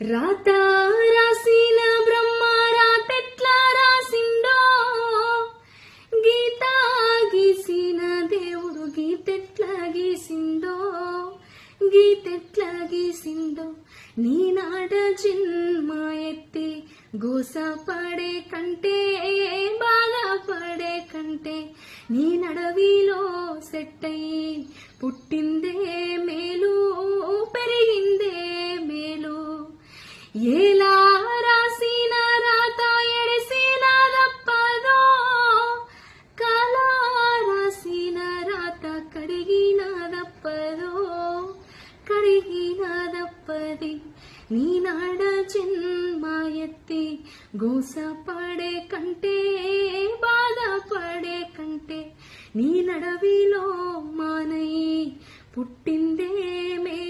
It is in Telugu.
రాత రాసిన బ్రహ్మ రాతెట్లా రాసిండో, గీత గీసిన దేవుడు గీతెట్లా గీసిండో, గీతెట్లా గీసిండో. నీనాడ జన్మ ఎత్తి గోస పడే కంటే, బాధపడే కంటే, నీ నడవిలో సెట్టయి పుట్టిందే మేలు, పెరిగిందే మేలు. ఎలా రాసిన రాత ఎడిసిన దప్పదో, కాల రాసిన రాత కడిగిన దప్పదో, కడిగిన దప్పది. నీనాడ జన్మ ఎత్తి గోస పడే కంటే, బాధపడే కంటే, నీ నడవిలో మానయి పుట్టిందే మే